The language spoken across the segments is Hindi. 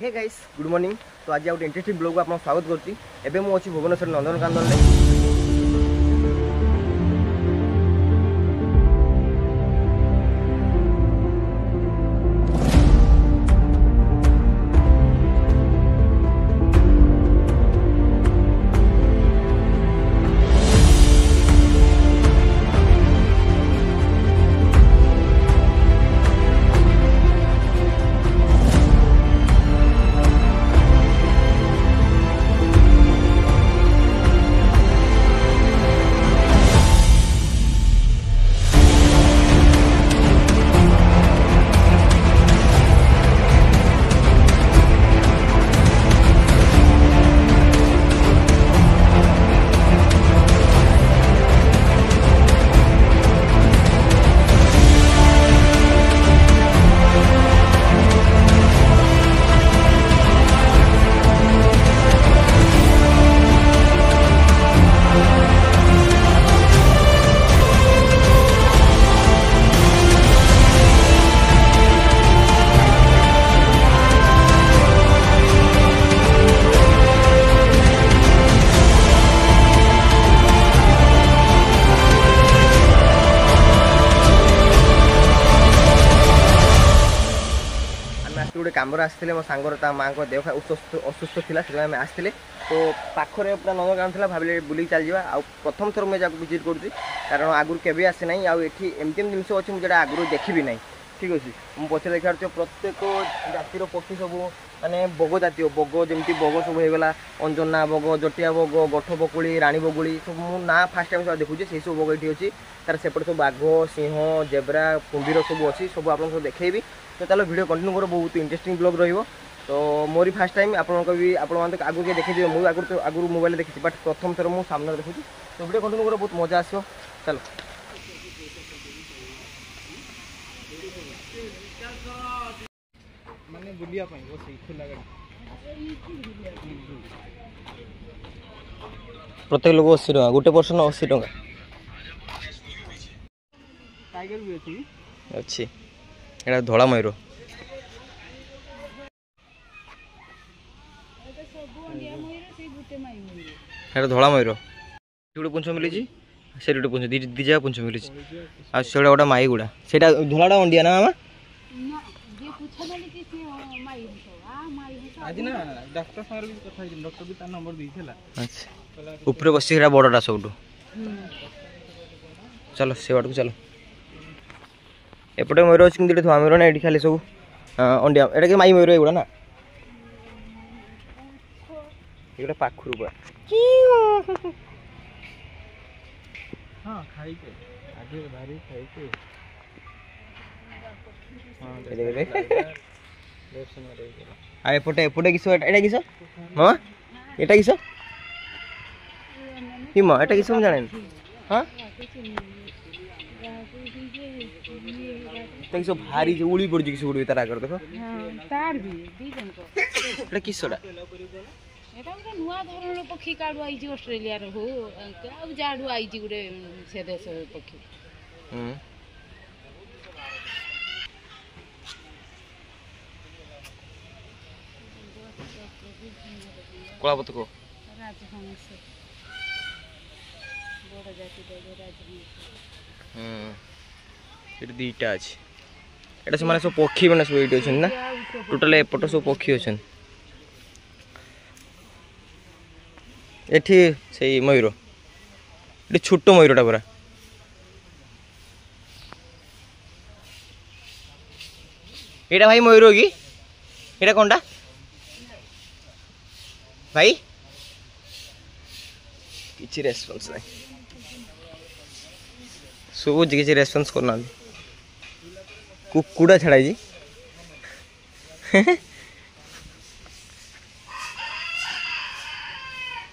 Hey guys good morning. तो आज गोटे इंटरेस्टिंग ब्लॉग को आप स्वागत करुँची। एवं मुझे भुवनेश्वर नंदनकानन। गोटे कम आसते मो सांगर माँ को देह असुस्थ था से आसते तो पाखे पूरा नंदनकानन था भाविले बुल चल जावा। आ प्रथम थर मुझे विजिट करुँच कारण आगुरी केवे आसी ना आमती जिनस अच्छे मुझे आगुरी देखी ना। ठीक अच्छे मुझे पचे देखा प्रत्येक जातिर पक्षी सब माने बग जातीय बग जमी बग सब होगा अंजना बग जटिया बग गठ बकुड़ी राणी बगुड़ी सब मुझे ना फास्ट टाइम सब देखुचे से सब बग ये तार सेपटे सब बाघ सिंह जेब्रा कुंभीर सब अच्छी सब आप देखेबी। तो चलो वीडियो कंटिन्यू कर बहुत इंटरेस्टिंग ब्लॉग रहिबो। तो मोरी फास्ट टाइम आपन भी आपण आगु के देखी मुझे आगुरी मोबाइल देखी बट प्रथम थर मुझे सामने देखुची। तो वीडियो कंटिन्यू कर बहुत मजा आसो। चलो माने बुलिया पई वो सही खुला गाड़ी प्रत्येक लोक 80 टका गोटे पर्सन 80 टका। टाइगर भी अछि अच्छी एटा धोला मयूर एटा धोला मयूर गोटे पुंछ मिली से गोटे पुंछ दी जगह पुंछ मिली आ से गोटे माई गुड़ा से धोलाटा अंडिया ना मामा आज ना डॉक्टर सार भी कथा डॉक्टर भी नंबर देला। अच्छा ऊपर बसी बड़टा सब चलो से बाड़ को चलो एपटे मयूर अच्छी दुटा थोड़ा मयूर ना ये खाली सब अंडिया एटा कि माई मयूर एगुड़ा ना ये पाखुर पूरा हाँ खाई के आज भारी खाई के हाँ एपटे एपटे किस एटा किस मामा एटा किस हिम एटा किस जाने हाँ सब भारी उड़ी पड़ किस उड़ी तार आगर देखो तार भी दीजन को एटा किसडा एटा गोटे नुआ धरण पक्षी काडू आइजी ऑस्ट्रेलिया रो हो आ जाडू आइजी गोटे से देश पक्षी कोला पत को राजहंस बड़ जाति राजहंस ये दीटा अछि एटा से माने सब पक्षी माने सब एटी अछन ना टोटल एपट सब पक्षी अछन एठी से मयूर ये छोट मयूरटा पूरा एटा भाई मयूर की एटा कोनटा भाई किसी रेस्पॉन्स नहीं सब किसी रेस्पॉन्स करना कुकुड़ा छड़ा जी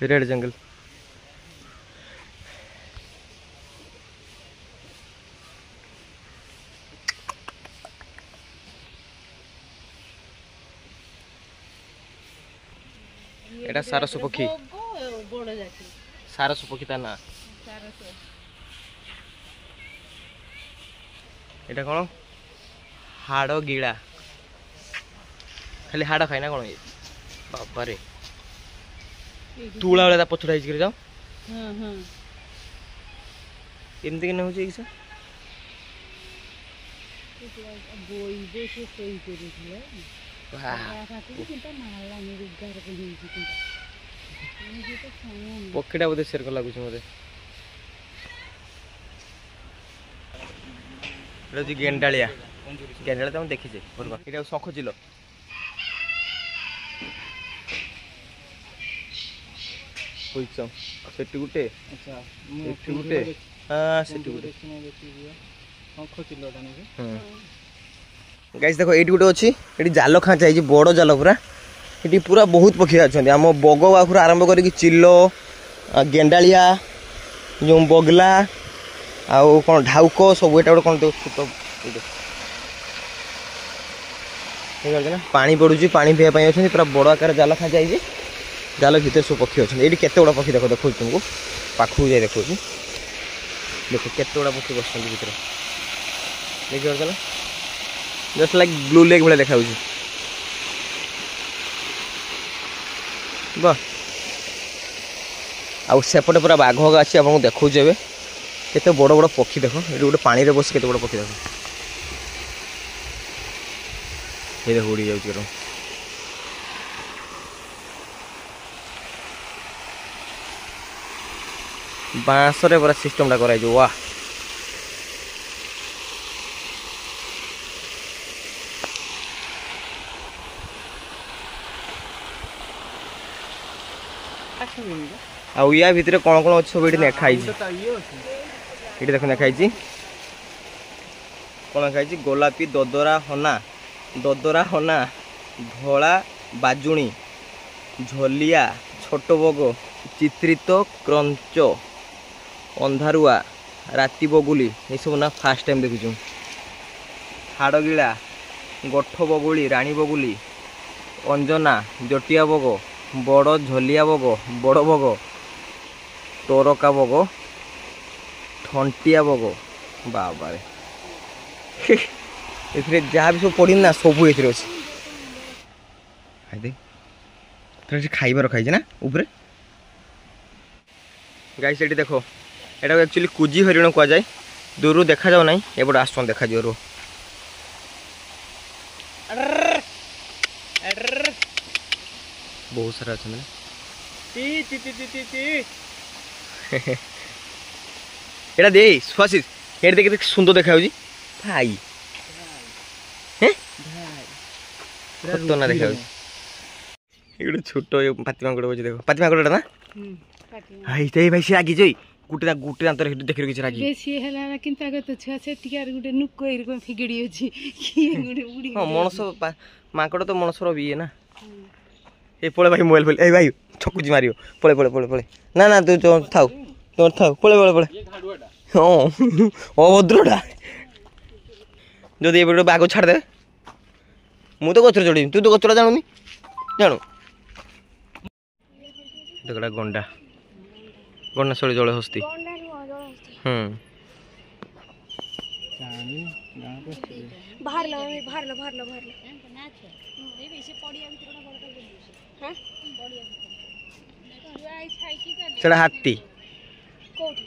रेड जंगल एटा सारस पक्षी सारस पक्षी ता ना एटा कौन हाड़ गिड़ा खाली हाड़ खाए ना कौन ये बाबा रे तुला वाला पछड़ा हिच जाओ हां हां एमती के हो जाई बोई दे से सोई करी दिया पक्षीटा बोधे सेर लगुच मत गेंडाड़िया गेंडाड़िया तो देखीचे ये शंख चिल सेठी गुटे गुटे हाँ सेठी गुटे गाइस देखो ये गोटे अच्छी ये जाल खाँचा है बड़ जाल पूरा ये पूरा बहुत पक्षी अच्छा आम बग आखुर आरंभ कर चिल गेंडाड़िया जो बगला आउ कौन ढाउक सब ये गोटे कौन ना पानी पड़ू पानी पीवा अच्छा पूरा बड़ आकार जाल खाँचा है जाल भर सब पक्षी अच्छा ये केत गुड़ा पक्षी देख देखो तुमको पाखक जाए देखो देख केत गुड़ा पक्षी बस भर देखिए जस्ट लाइक ब्लू लेक भाई देखा वाह आउ सेपटे पूरा बाघ अच्छी आपको देखा केते बड़ बड़ पक्षी देख ये गोटे पानी रे बस केते बड़ पक्षी देख ये देख उड़ी जाऊँ बाँसरे पूरा सिस्टमटा कराई वाह आउ या भितर कौन कौन अच्छे सब ये देखाई ये देख देखाई कौन देखाई गोलापी ददरा हना धला बाजुणी झलिया छोट बग चित्रित क्रंच अंधारुआ राति बगुली ये सब ना फास्ट टाइम देखुँ हाड़गिला गोठ बगुली राणी बगुली अंजना जटिया बग बड़ झलिया बग बड़ बग टरका बग ठंटिया बग बाबा ये जहाँ भी सब पड़ी ना सब ये अच्छे खाइबार खाई ना ऊपर गाइस ये देख यहाँ एक्चुअली कुजी हरिण कह जाए दूर देखा जाऊ ना एपट आस देखा रो बहुत सारा अच्छा यहाँ दे सुआसी ये देख सुंदर देखा भाई खतरना देखा ये छोट पाती मांगड़ बोझ देख पाती मांगड़ा ना हाई भाई से रागी जई गुटे गुटे दांत देख किसी रागी बेसी हैला ना किंतु आगे तो छुआ से टिकार गुटे नुक एरकम फिगड़ी अछि कि गुटे उड़ी हां मनस मांकड़ तो मनसर भी है ना ए पळे भाई मोबाइल ए भाई छकुजी मारियो पळे पळे पळे पळे ना ना तू तो थाउ तो थाउ पळे पळे पळे ये घाडुआटा हां ओ भद्रटा जदी एबे बागो छाड़ दे मु तो गचर चढ़ी तू तो गचरा जानूनी जानू देखड़ा गंडा गंडा सड़ी जले हस्ती बाहर लो बाहर लो बाहर लो बाहर लो ए बेसी पड़िया भीतर कोन बड़का बोलू हां पड़िया भीतर आई छाई की कर सेडा हाथी कोठी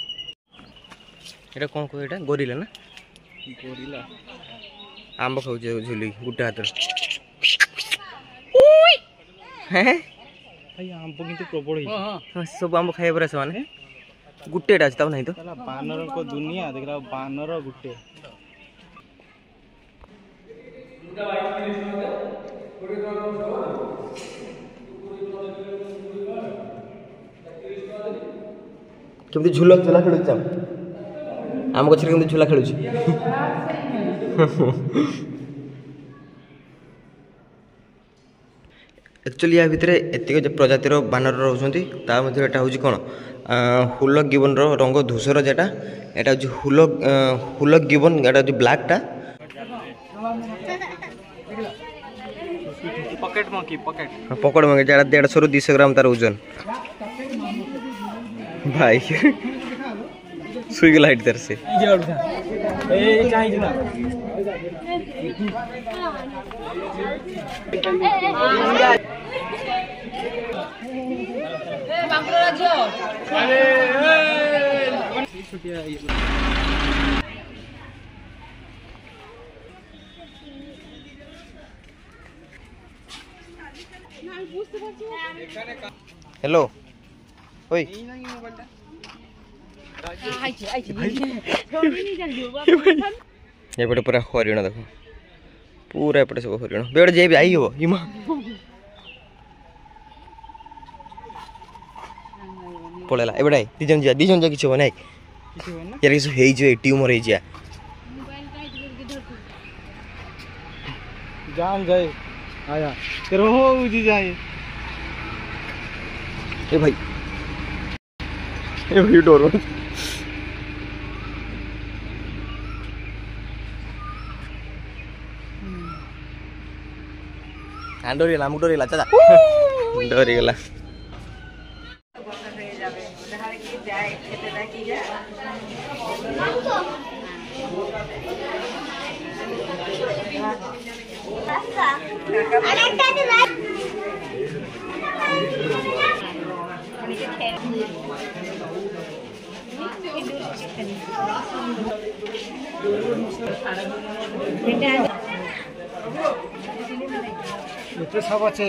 एटा कोन को एटा गोरिला ना गोरिला आंब खाऊ जे झुली गुटा हाथ ओय हैं भाई आंब किंतु प्रबल ही हां सब आंब खाए बरा समान गुटेटा अछि तब नहीं तो साला बानर को दुनिया देखला बानर गुटे केमती झूला झूला खेलु छ आम गछरे केमती झूला खेलु छ एक्चुअली या भितर एतिक प्रजातिर बानर रोचंती ता मध्ये एटा होची कोन हुलक गिबन रो रंग धूसर जेटा एटा होची हुलक गिबन एटा होची ब्लैक टा पॉकेट मंकी पॉकेट मंकी जेटा 150 ରୁ 200 ग्राम तार वजन भाई सुई गला इधर से ए चाहिए ना हेलो ओए एपटे पूरा हरिण देख पूरा एपटे सब हरिण बेड़ जे भी आई हो इमा पळेला एबडे दिजन जा किछ हो नै यार किछ हेइ जो ट्यूमर हेइ जा जान जाए आया तेरे हो उजी जाए ए भाई डोर डोरीगला मुख डोरीगला चाचा डोरीगला तो सब अच्छे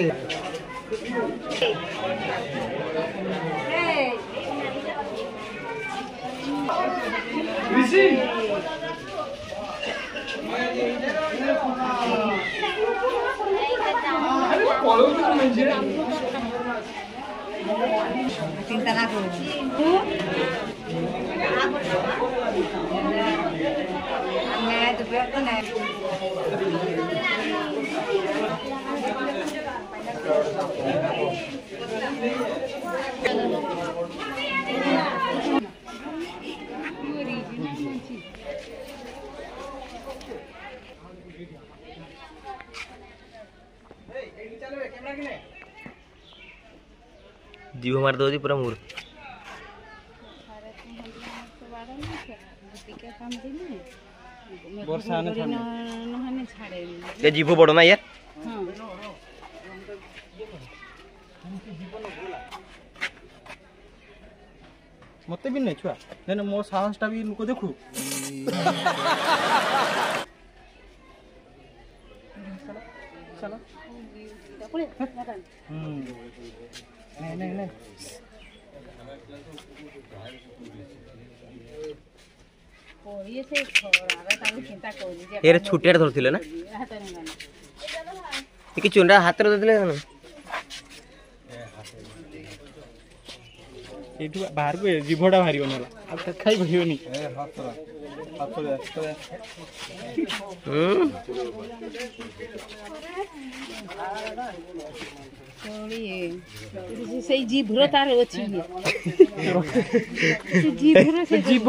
चिंता ना करो मैं तो बैठ ना जीव मार दो पूरा मूर वर्षा आने ये जीव बड़ ना यार मत भी नहीं छुआ देन मो साहस टा भी नुको देखू चलो नहीं नहीं नहीं यार छुटिया धरथिले ना कि चुंडा हाथ रे देले ना एठु बाहर को जीभडा भारी बनला अब खाई भरियोनी से जीभर तार अछि जीभर से जीभ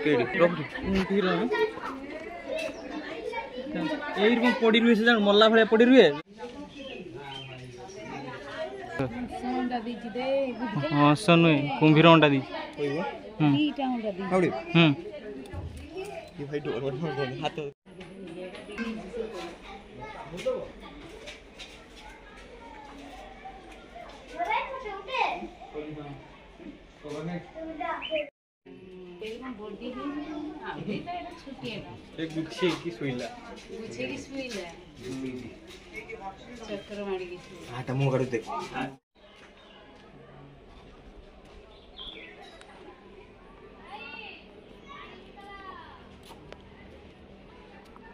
केडी एई रकम पड़ी रुए से जान मल्ला भले पड़ी रुए हां सनु कुंभीर अंडा दी ईटा अंडा दी हाउडी ये भाई डोर हाथ एक गुच्छे की सुईला चक्कर मारी हाटा मुंह काढू दे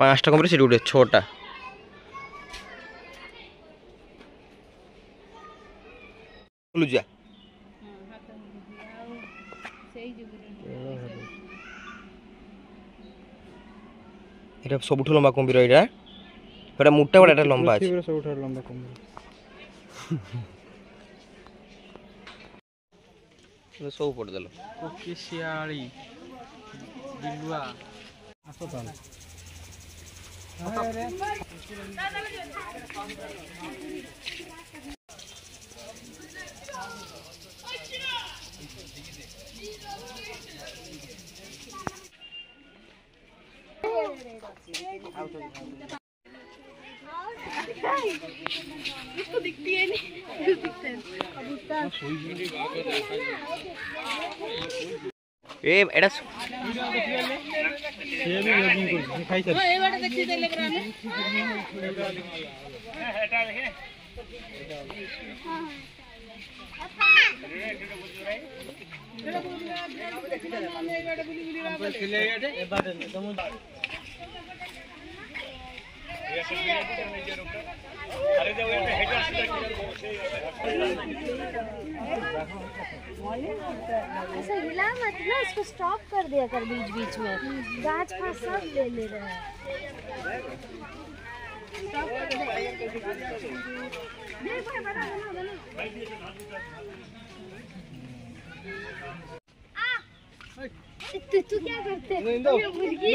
5टा कमरे से उठे 6टा लुजा এটা সবুঠু লম্বা কুম্ভীর এটা এটা মুটটা বড় এটা লম্বা আছে সবুঠু লম্বা কুম্ভীর এটা সব পড় দিল কোকি শিয়ালি বিলুয়া আসো তাহলে इसको दिखती है नहीं दिखता है ए एडा ये भी लगिंग को खाई चल ए बाटे देखि देले कराने ऐसा हिला मत ना, इसको स्टॉप कर दिया कर बीच बीच में, गाछ पास सब ले रहे हैं। तू क्या करते मुर्गी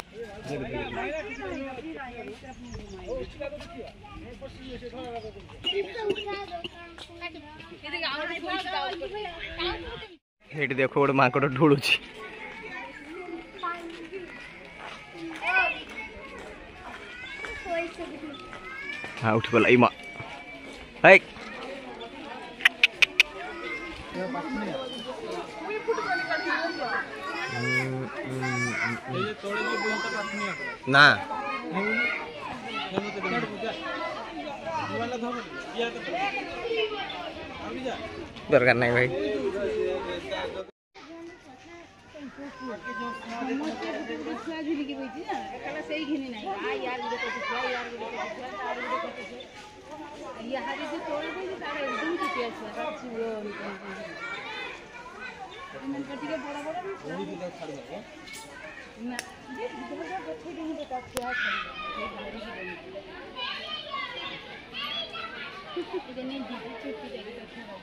ଏଠି ଦେଖ ଗୋଟେ ମାଙ୍କଡ଼ ଢୁଳୁଛି। ହଁ ଉଠି ପଡ଼ିଲା ଏଇ ମା ହାଇ ନା ଦରକାର ନାହିଁ ଭାଇ। छुआ झुलिकी बैठी ना एकला सही घिनी नहीं आ यार गुडे को छुआ यार गुडे को छुआ यार गुडे को छुआ ये हारी से तोड़ दे तारे एकदम छुटिया छुआ का छुओ मन कटी के बड़ा बड़ा ओडी भी छाड़ दे ना ये बड़ा गछे दिन के का छुआ छाड़ दे नहीं दीदी छुट्टी जाके तो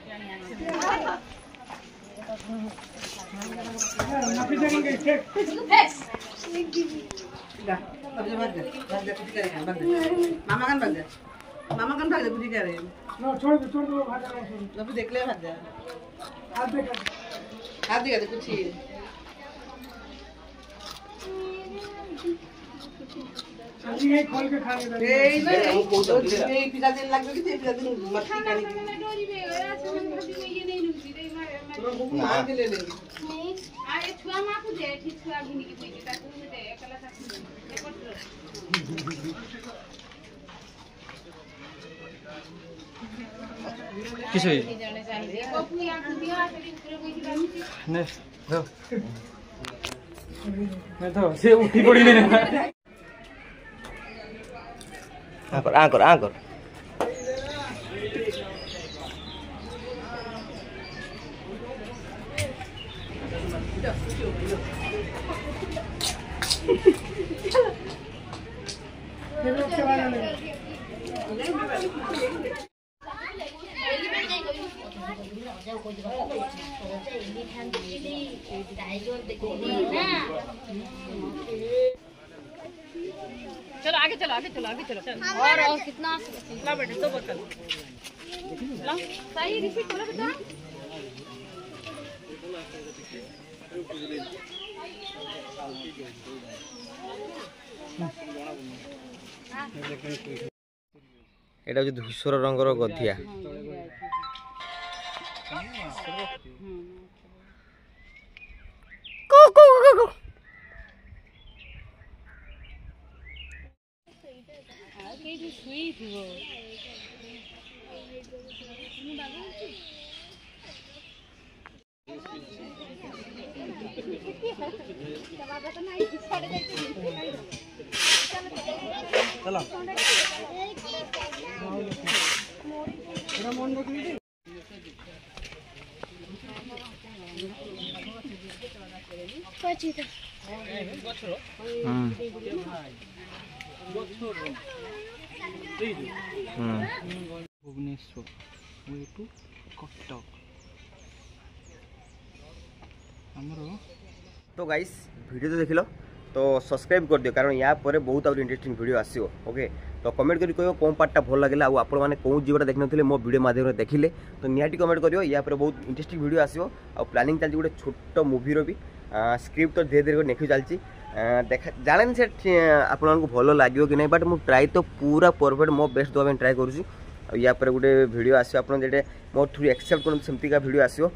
जानी आना मामा kan भाग जा बुद्धि कर रहे हैं ना छोड़ दो भाग जा अभी देख ले भाग जा हाथ दिखा दे कुछ ही ये खोल के खा ले ये पिज्जा दिन लग गई थी पिज्जा दिन मस्ती करी डोरी में गया छन भाभी में ये नहीं नुकी दे मार के ले लेंगे नहीं आ ये छुआ मा को दे ठीक छुआ घिनी की कोई का तू दे एकला सा दे किस है जाने चाहिए पप्पू या दिया तेरी ऊपर कोई की ने दो मैं तो से उठी पड़ी नहीं आकर चलो आगे चलो आगे चलो आगे चलो और कितना ला बेटे दो बोतल ला सही रिपीट करो बेटा এটা হচ্ছে ধূসর রঙের গধিয়া चलो भुवनेश्वर टू कटक तो गाइस वीडियो तो देख लो। तो तो सब्सक्राइब कर दियो कारण या पर बहुत आउट इंटरेस्टिंग वीडियो आसियो ओके। तो कमेंट करी कहो कौन पार्टा भल लगे आपण मैंने कौन जीवटा देखी नथिले मो वीडियो माध्यम देखिले तो निहाटी कमेंट करियो या पर बहुत इंटरेस्टिंग वीडियो आसियो आ प्लानिंग चलती गोटे छोट मूवीर भी स्क्रिप्ट तो धीरे धीरे नेखि चलती देखा जाने से आपको भल लगे कि नहीं बट मु ट्राई तो पूरा परफेक्ट मो बेस्ट देवा ट्राए करुँची या पर गोटे वीडियो आसो आप मो थ्रू एक्सेप्ट कर सेमती का वीडियो आसो।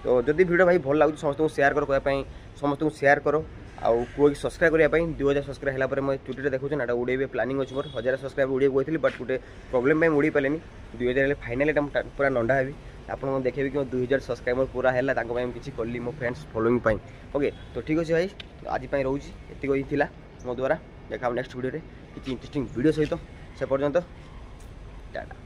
तो जदि वीडियो भाई भल लगे समस्त शेयर कर कहवाई समस्त शेयर करो आउ कोई सब्सक्राइब करने 2000 सब्सक्राइब है मैं चुटी देखुचे ना उड़े प्लानिंग अच्छे मोर 1000 सब्सक्राइब उड़े कहती बट गोटे प्रोब्लेम में उड़ी पारे 2000 फाइनाल पूरा नंडा हेबी आपको देखेबी कि 2000 सब्सक्राइबर पूरा है किसी कली मो फ्रेंड्स फॉलोइंग ओके। तो ठीक अच्छे भाई आज रोचे ये मो द्वारा देखा नेक्स्ट वीडियो किसी इंटरेस्टिंग वीडियो सहित से पर्यंत टाटा।